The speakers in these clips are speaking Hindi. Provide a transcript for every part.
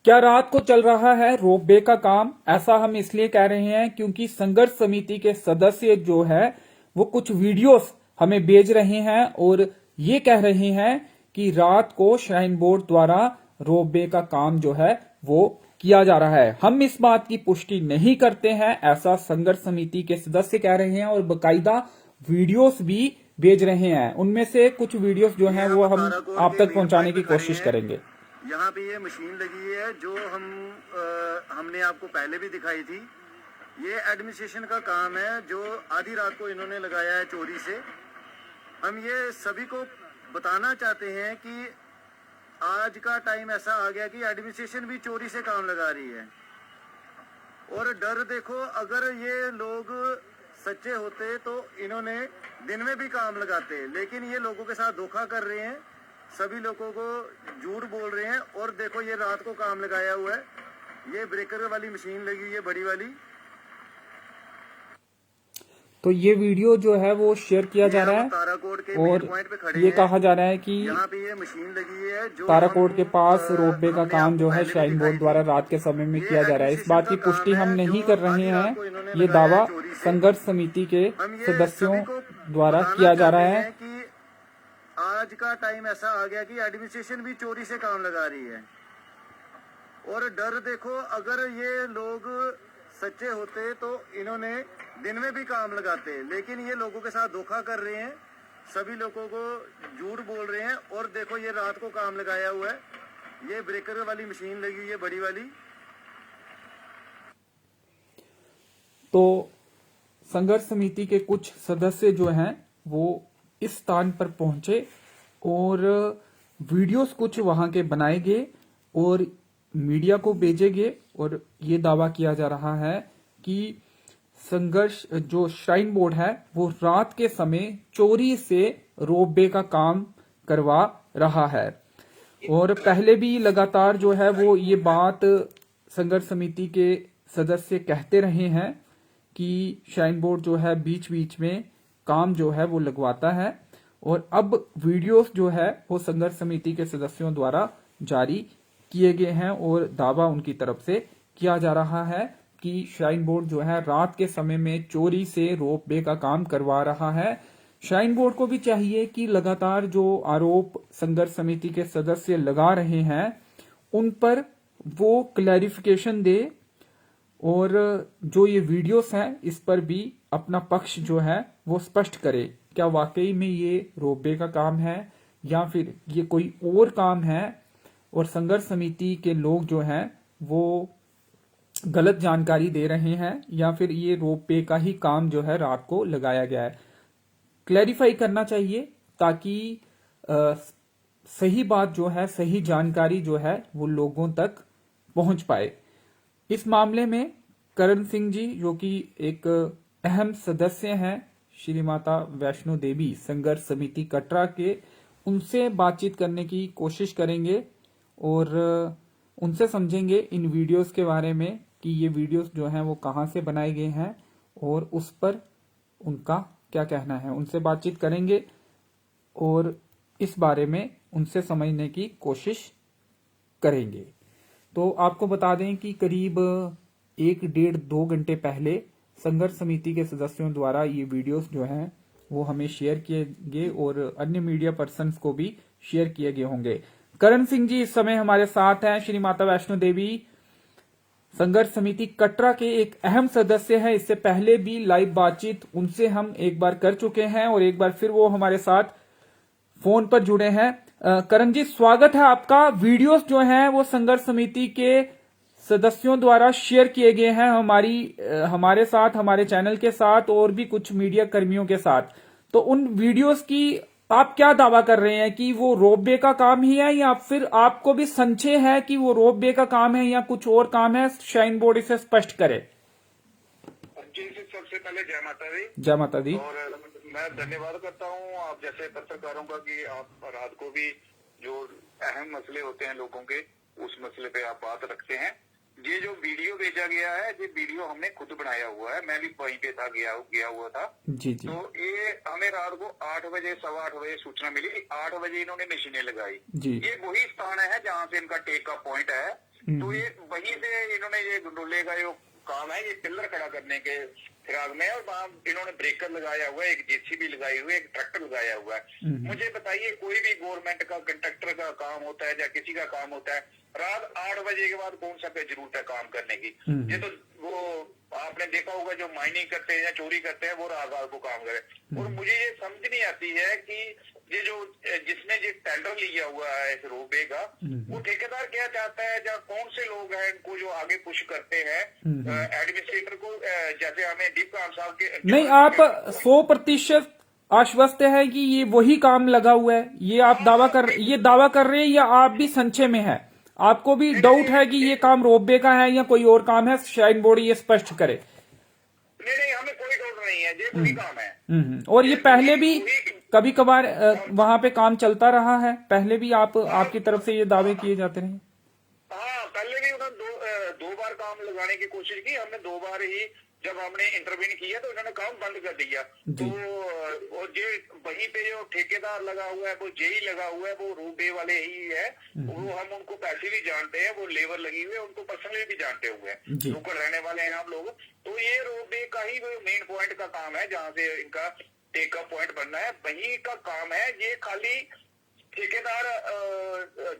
क्या रात को चल रहा है रोपवे का काम? ऐसा हम इसलिए कह रहे हैं क्योंकि संघर्ष समिति के सदस्य जो है वो कुछ वीडियोस हमें भेज रहे हैं और ये कह रहे हैं कि रात को श्राइन बोर्ड द्वारा रोपवे का काम जो है वो किया जा रहा है। हम इस बात की पुष्टि नहीं करते हैं, ऐसा संघर्ष समिति के सदस्य कह रहे हैं और बकायदा वीडियोस भी भेज रहे हैं। उनमें से कुछ वीडियोस जो हैं वो हम आप तक पहुंचाने की कोशिश करेंगे। यहाँ पे ये मशीन लगी है जो हमने आपको पहले भी दिखाई थी। ये एडमिनिस्ट्रेशन का काम है जो आधी रात को इन्होंने लगाया है चोरी से। हम ये सभी को बताना चाहते हैं कि आज का टाइम ऐसा आ गया कि एडमिनिस्ट्रेशन भी चोरी से काम लगा रही है। और डर देखो, अगर ये लोग सच्चे होते तो इन्होंने दिन में भी काम लगाते, लेकिन ये लोगों के साथ धोखा कर रहे हैं, सभी लोगों को झूठ बोल रहे हैं। और देखो ये रात को काम लगाया हुआ है, ये ब्रेकर वाली मशीन लगी हुई है बड़ी वाली। तो ये वीडियो जो है वो शेयर किया जा रहा है ताराकोट के और पॉइंट पे खड़े ये कहा जा रहा है कि यहाँ पे ये मशीन लगी है जो ताराकोट के पास रोपवे का काम जो है श्राइन बोर्ड द्वारा रात के समय में किया जा रहा है। इस बात की पुष्टि हम नहीं कर रहे हैं, ये दावा संघर्ष समिति के सदस्यों द्वारा किया जा रहा है कि आज का टाइम ऐसा आ गया कि एडमिनिस्ट्रेशन भी चोरी से काम लगा रही है। और डर देखो, अगर ये लोग सच्चे होते तो इन्होंने दिन में भी काम लगाते, लेकिन ये लोगों के साथ धोखा कर रहे हैं, सभी लोगों को झूठ बोल रहे हैं। और देखो ये रात को काम लगाया हुआ है, ये ब्रेकर वाली मशीन लगी हुई है बड़ी वाली। तो संघर्ष समिति के कुछ सदस्य जो हैं वो इस स्थान पर पहुंचे और वीडियोस कुछ वहां के बनाएंगे और मीडिया को भेजेंगे। और ये दावा किया जा रहा है कि संघर्ष जो श्राइन बोर्ड है वो रात के समय चोरी से रोपवे का काम करवा रहा है। और पहले भी लगातार जो है वो ये बात संघर्ष समिति के सदस्य कहते रहे हैं कि श्राइन बोर्ड जो है बीच बीच में काम जो है वो लगवाता है। और अब वीडियोस जो है वो संघर्ष समिति के सदस्यों द्वारा जारी किए गए हैं और दावा उनकी तरफ से किया जा रहा है कि श्राइन बोर्ड जो है रात के समय में चोरी से रोपवे का काम करवा रहा है। श्राइन बोर्ड को भी चाहिए कि लगातार जो आरोप संघर्ष समिति के सदस्य लगा रहे हैं उन पर वो क्लैरिफिकेशन दे और जो ये वीडियोस हैं इस पर भी अपना पक्ष जो है वो स्पष्ट करे। क्या वाकई में ये रोपवे का काम है या फिर ये कोई और काम है और संघर्ष समिति के लोग जो हैं वो गलत जानकारी दे रहे हैं या फिर ये रोपवे का ही काम जो है रात को लगाया गया है। क्लैरिफाई करना चाहिए ताकि सही बात जो है, सही जानकारी जो है वो लोगों तक पहुंच पाए। इस मामले में करण सिंह जी जो कि एक अहम सदस्य हैं श्री माता वैष्णो देवी संघर्ष समिति कटरा के, उनसे बातचीत करने की कोशिश करेंगे और उनसे समझेंगे इन वीडियोस के बारे में कि ये वीडियोस जो हैं वो कहाँ से बनाए गए हैं और उस पर उनका क्या कहना है। उनसे बातचीत करेंगे और इस बारे में उनसे समझने की कोशिश करेंगे। तो आपको बता दें कि करीब 1-1.5-2 घंटे पहले संघर्ष समिति के सदस्यों द्वारा ये वीडियोस जो हैं वो हमें शेयर किए गए और अन्य मीडिया पर्सन्स को भी शेयर किए गए होंगे। करण सिंह जी इस समय हमारे साथ हैं, श्री माता वैष्णो देवी संघर्ष समिति कटरा के एक अहम सदस्य हैं। इससे पहले भी लाइव बातचीत उनसे हम एक बार कर चुके हैं और एक बार फिर वो हमारे साथ फोन पर जुड़े हैं। करण जी स्वागत है आपका। वीडियोस जो हैं वो संघर्ष समिति के सदस्यों द्वारा शेयर किए गए हैं हमारे साथ, हमारे चैनल के साथ और भी कुछ मीडिया कर्मियों के साथ। तो उन वीडियोस की आप क्या दावा कर रहे हैं कि वो रोपवे का काम ही है या फिर आपको भी संशय है कि वो रोपवे का काम है या कुछ और काम है? श्राइन बोर्ड इसे स्पष्ट करे। जी, सबसे पहले जय माता दी। जय माता दी। और मैं धन्यवाद करता हूँ आप जैसे पत्रकारों का कि आप रात को भी जो अहम मसले होते हैं लोगों के उस मसले पे आप बात रखते हैं। ये जो वीडियो भेजा गया है, ये वीडियो हमने खुद बनाया हुआ है, मैं भी वहीं पे था, गया हुआ था जी जी। तो ये हमें रात को 8 बजे 8:15 बजे सूचना मिली। 8 बजे इन्होंने मशीनें लगाई जी। ये वही स्थान है जहाँ से इनका टेक का पॉइंट है। तो ये वहीं से इन्होंने ये गंडोले का जो काम है, ये पिलर खड़ा करने के फिराक में, और वहाँ इन्होंने ब्रेकर लगाया हुआ है, एक जेसीबी लगाई हुई है, एक ट्रैक्टर लगाया हुआ है। मुझे बताइए, कोई भी गवर्नमेंट का कंट्रैक्टर का काम होता है या किसी का काम होता है, रात 8 बजे के बाद कौन सा पे जरूरत है काम करने की? ये तो वो आपने देखा होगा, जो माइनिंग करते हैं या चोरी करते हैं वो रात को काम करे। और मुझे ये समझ नहीं आती है कि ये जो जिसने ये टेंडर लिया हुआ है इस रोपवे का, वो ठेकेदार क्या चाहता है, या कौन से लोग हैं इनको जो आगे पुश करते हैं एडमिनिस्ट्रेटर को, जैसे हमें डीप काम साहब के नहीं, आप 100% आश्वस्त है कि ये वही काम लगा हुआ है, ये आप दावा कर रहे हैं, या आप भी संशय में है? आपको भी डाउट है कि ये काम रोपवे का है या कोई और काम है? श्राइन बोर्ड ये स्पष्ट करे। नहीं, हमें कोई डाउट नहीं है, ये वही काम है। और ये पहले भी कभी कभार वहां पे काम चलता रहा है, पहले भी आपकी तरफ से ये दावे किए जाते रहे? हाँ, पहले भी उन्होंने दो बार काम लगाने की कोशिश की, हमने 2 बार ही जब हमने इंटरवीन किया तो उन्होंने काम बंद कर दिया। तो और ये वहीं पे जो ठेकेदार लगा हुआ है, वो जेई लगा हुआ है, वो रोपवे वाले ही है। वो हम उनको पैसे भी जानते हैं, वो लेबर लगी हुई है, उनको पर्सनली भी जानते हुए हैं, लोकल रहने वाले हैं हम लोग। तो ये रोपवे का ही मेन पॉइंट का काम है, जहाँ से इनका टेकअप पॉइंट बनना है, वहीं का काम है। ये खाली ठेकेदार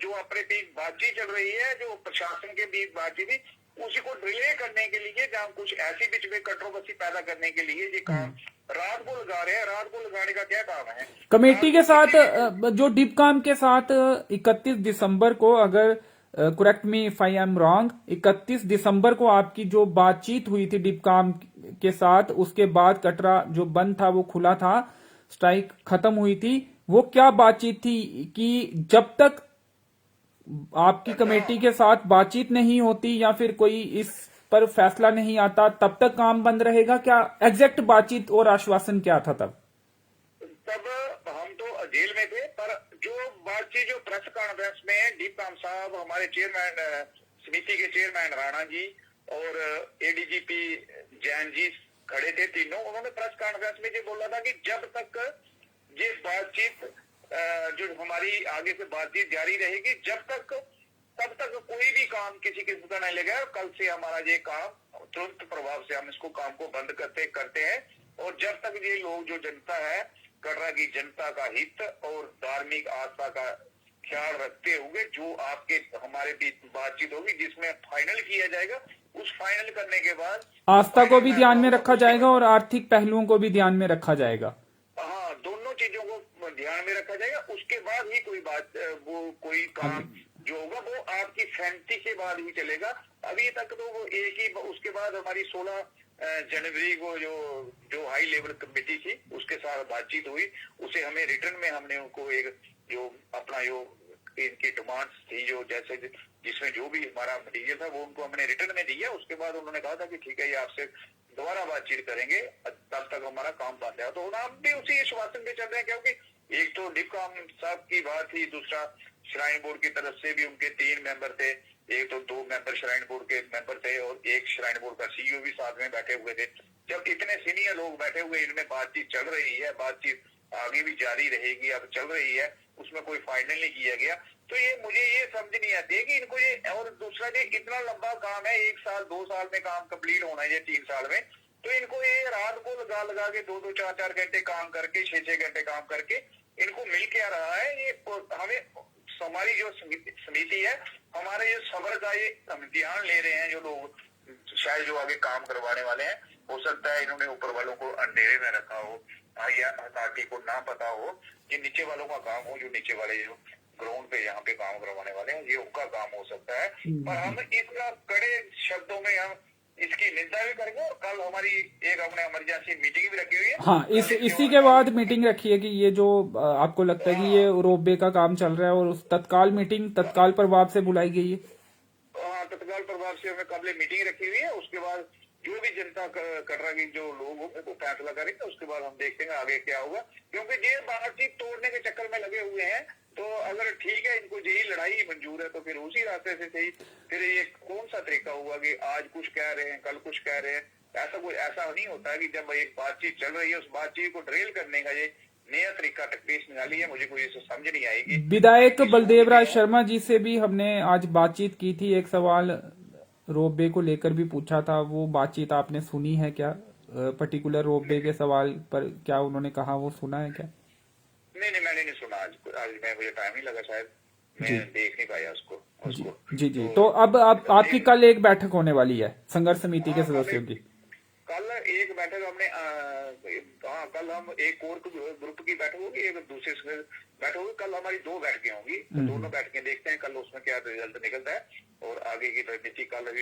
जो अपने बीच बातचीत चल रही है, जो प्रशासन के बीच बातचीत थी, उसी को डिले करने के लिए, जहाँ कुछ ऐसी बीच में कंट्रोवर्सी पैदा करने के लिए ये काम रात को लगा रहे हैं। रात को लगाने का क्या काम है? कमेटी के साथ जो डिप काम के साथ 31 दिसंबर को, अगर correct me if I am wrong, 31 दिसंबर को आपकी जो बातचीत हुई थी डिप काम के साथ, उसके बाद कटरा जो बंद था वो खुला था, स्ट्राइक खत्म हुई थी, वो क्या बातचीत थी कि जब तक आपकी कमेटी के साथ बातचीत नहीं होती या फिर कोई इस पर फैसला नहीं आता तब तक काम बंद रहेगा? क्या एग्जैक्ट बातचीत और आश्वासन क्या था तब? हम तो जेल में थे, पर जो बातचीत जो प्रेस कॉन्फ्रेंस में डीप काम साहब, हमारे चेयरमैन समिति के चेयरमैन राणा जी और एडीजीपी जैन जी खड़े थे तीनों, उन्होंने प्रेस कॉन्फ्रेंस में ये बोला था कि जब तक ये बातचीत जो हमारी आगे से बातचीत जारी रहेगी, तब तक कोई भी काम किसी किस्म का नहीं लगेगा। कल से हमारा ये काम तुरंत प्रभाव से हम इसको काम को बंद करते हैं, और जब तक ये लोग, जो जनता है, कटरा की जनता का हित और धार्मिक आस्था का ख्याल रखते हुए जो आपके हमारे बीच बातचीत होगी, जिसमें फाइनल किया जाएगा, उस फाइनल करने के बाद आस्था को भी ध्यान में रखा जाएगा और आर्थिक पहलुओं को भी ध्यान में रखा जाएगा। हाँ, दोनों चीजों को ध्यान में रखा जाएगा। उसके बाद ही कोई बात, वो कोई काम जो होगा वो आपकी सहमति के बाद ही चलेगा। अभी तक तो वो एक ही, उसके बाद हमारी 16 जनवरी को जो हाई लेवल कमेटी थी उसके साथ बातचीत हुई, उसे हमें रिटर्न में हमने उनको एक जो अपना जो इनकी डिमांड्स थी, जो जैसे जिसमें जो भी हमारा मटीरियल था, वो उनको हमने रिटर्न में दिया। उसके बाद उन्होंने कहा था कि ठीक है, ये आपसे दोबारा बातचीत करेंगे, तब तक हमारा काम बंद है। तो हम भी उसी आश्वासन पे चल रहे हैं, क्योंकि एक तो डिप काम साहब की बात थी, दूसरा श्राइन बोर्ड की तरफ से भी उनके 3 मेंबर थे, एक तो 2 मेंबर श्राइन बोर्ड के मेंबर थे और एक श्राइन बोर्ड का सीईओ भी साथ में बैठे हुए थे। जब इतने सीनियर लोग बैठे हुए, इनमें बातचीत चल रही है, बातचीत आगे भी जारी रहेगी, अब चल रही है, उसमें कोई फाइनल नहीं किया गया, तो ये मुझे ये समझ नहीं आती है कि इनको ये, और दूसरा ये इतना लंबा काम है, 1 साल 2 साल में काम कंप्लीट होना है, ये 3 साल में, तो इनको ये रात को लगा के 2-2 4-4 घंटे काम करके, 6-6 घंटे काम करके इनको मिल क्या रहा है? ये हमें, हमारी जो समिति है, हमारे जो सबर का ये इम्तिहान ले रहे हैं जो लोग, शायद जो आगे काम करवाने वाले हैं, हो सकता है इन्होंने ऊपर वालों को अंधेरे में रखा हो, या अथॉरिटी को ना पता हो, ये नीचे वालों का काम हो, जो नीचे वाले जो ग्राउंड पे यहाँ पे काम करवाने वाले हैं, ये उनका काम हो सकता है। पर हम इसका कड़े शब्दों में हम इसकी निंदा भी करेंगे, और कल हमारी एक हमने इमरजेंसी मीटिंग भी रखी हुई है। हाँ, इसी के बाद मीटिंग रखी है कि ये जो आपको लगता है कि ये रोपवे का काम चल रहा है, और उस तत्काल मीटिंग तत्काल प्रभाव से बुलाई गई है। हाँ, तत्काल प्रभाव से हमें कल मीटिंग रखी हुई है। उसके बाद जो भी जनता कटरा की जो लोग होंगे वो फैसला करेंगे, उसके बाद हम देखते हैं आगे क्या होगा, क्योंकि ये बातचीत तोड़ने के चक्कर में लगे हुए हैं। तो अगर ठीक है, इनको यही लड़ाई मंजूर है, तो फिर उसी रास्ते से सही। फिर ये कौन सा तरीका हुआ कि आज कुछ कह रहे हैं, कल कुछ कह रहे हैं? ऐसा नहीं होता है कि जब एक बातचीत चल रही है, उस बातचीत को ड्रिल करने का नया तरीका टेक्निक्स निकाली है, मुझे कोई इसे समझ नहीं आएगी। विधायक बलदेव राज शर्मा जी से भी हमने आज बातचीत की थी, एक सवाल रोपवे को लेकर भी पूछा था, वो बातचीत आपने सुनी है क्या? पर्टिकुलर रोपवे के सवाल पर क्या उन्होंने कहा, वो सुना है क्या? नहीं नहीं, मैंने नहीं सुना। आज मुझे टाइम नहीं लगा, शायद मैं देख नहीं पाया उसको। जी जी। तो अब आपकी कल एक बैठक होने वाली है संघर्ष समिति के सदस्यों की। कल एक बैठक हमने कल हम एक और ग्रुप की बैठक होगी, एक दूसरे से बैठक होगी। कल हमारी 2 बैठकें होंगी, तो दोनों बैठकें देखते हैं कल उसमें क्या रिजल्ट निकलता है और आगे की रणनीति कल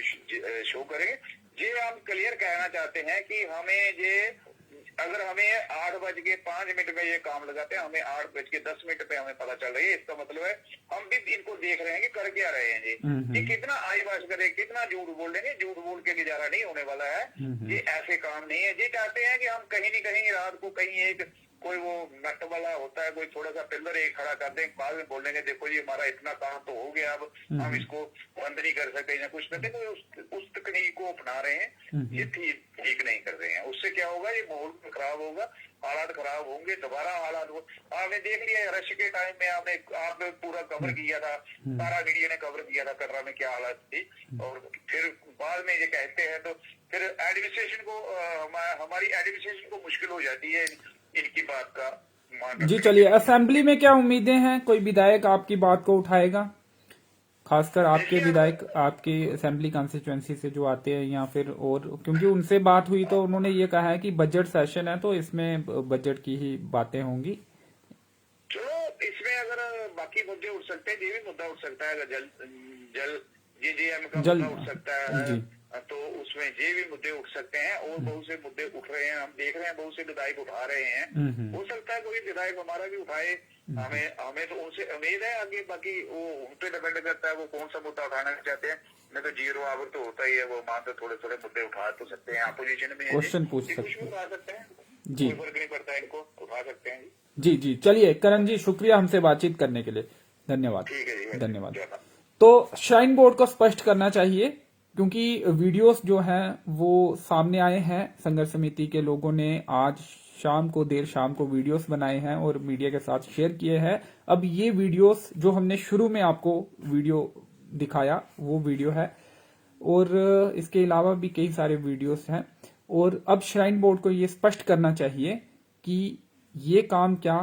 शो करेंगे। ये हम क्लियर कहना चाहते हैं कि हमें अगर हमें 8:05 में ये काम लगाते हैं, हमें 8:10 पे हमें पता चल रही है, इसका मतलब है हम भी इनको देख रहे हैं कि कर क्या रहे हैं जी। ये कितना आईवाश करे, कितना झूठ बोल देंगे, झूठ बोल के गुजारा नहीं होने वाला है। ये ऐसे काम नहीं है। ये चाहते हैं कि हम कहीं नहीं कहीं रात को कहीं एक कोई वो नट वाला होता है, कोई थोड़ा सा पिलर एक खड़ा कर दें, बाद में बोलेंगे देखो जी हमारा इतना काम तो हो गया, अब हम इसको बंद नहीं कर सकते या कुछ करते। उस तकनीक को अपना रहे हैं, ये ठीक नहीं कर रहे हैं। उससे क्या होगा, ये माहौल खराब होगा, हालात खराब होंगे, दोबारा हालात आपने देख लिया रश के टाइम में, आपने पूरा कवर किया था, सारा मीडिया ने कवर किया था कटरा में क्या हालत थी। और फिर बाद में ये कहते हैं तो फिर एडमिनिस्ट्रेशन को हमारी एडमिनिस्ट्रेशन को मुश्किल हो जाती है इनकी बात का मान। जी चलिए, असेंबली में क्या उम्मीदें हैं? कोई विधायक आपकी बात को उठाएगा, खासकर आपके विधायक आपके असेंबली कॉन्स्टिट्यूएंसी से जो आते हैं, या फिर और? क्योंकि उनसे बात हुई तो उन्होंने ये कहा है कि बजट सेशन है तो इसमें बजट की ही बातें होंगी। चलो, इसमें अगर बाकी मुद्दे उठ सकते हैं, ये भी मुद्दा उठ सकता है, अगर जल जीजेएम का मुद्दा उठ सकता है, तो उसमें ये भी मुद्दे उठ सकते हैं और बहुत से मुद्दे उठ रहे हैं। हम देख रहे हैं बहुत से विधायक उठा रहे हैं। हो सकता है कोई विधायक हमारा भी उठाए, हमें तो उनसे उम्मीद है आगे। बाकी वो उन पे डिपेंड करता है वो कौन सा मुद्दा उठाना चाहते हैं। नहीं तो जीरो आवर तो होता ही है, वो मान तो थोड़े थोड़े मुद्दे उठा तो सकते हैं। अपोजिशन में क्वेश्चन पूछ कुछ भी उठा सकते हैं जी, कोई फर्क नहीं पड़ता है, इनको उठा सकते हैं जी जी। चलिए करण जी, शुक्रिया हमसे बातचीत करने के लिए, धन्यवाद। ठीक है जी, धन्यवाद। तो श्राइन बोर्ड को स्पष्ट करना चाहिए, क्योंकि वीडियोस जो हैं वो सामने आए हैं। संघर्ष समिति के लोगों ने आज देर शाम को वीडियोस बनाए हैं और मीडिया के साथ शेयर किए हैं। अब ये वीडियोस जो हमने शुरू में आपको वीडियो दिखाया वो वीडियो है, और इसके अलावा भी कई सारे वीडियोस हैं। और अब श्राइन बोर्ड को ये स्पष्ट करना चाहिए कि ये काम क्या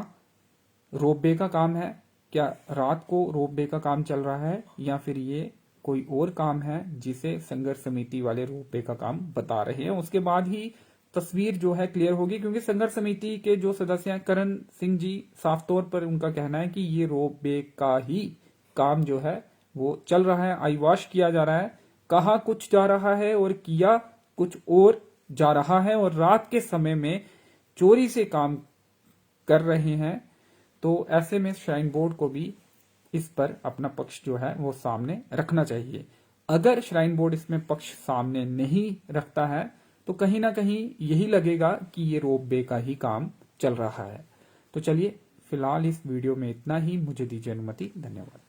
रोपवे का काम है, क्या रात को रोपवे का काम चल रहा है, या फिर ये कोई और काम है जिसे संघर्ष समिति वाले रोपवे का काम बता रहे हैं। उसके बाद ही तस्वीर जो है क्लियर होगी, क्योंकि संघर्ष समिति के जो सदस्य हैं करण सिंह जी, साफ तौर पर उनका कहना है कि ये रोपवे का ही काम जो है वो चल रहा है, आईवाश किया जा रहा है, कहा कुछ जा रहा है और किया कुछ और जा रहा है, और रात के समय में चोरी से काम कर रहे हैं। तो ऐसे में श्राइन बोर्ड को भी इस पर अपना पक्ष जो है वो सामने रखना चाहिए। अगर श्राइन बोर्ड इसमें पक्ष सामने नहीं रखता है तो कहीं ना कहीं यही लगेगा कि ये रोपवे का ही काम चल रहा है। तो चलिए फिलहाल इस वीडियो में इतना ही, मुझे दीजिए अनुमति, धन्यवाद।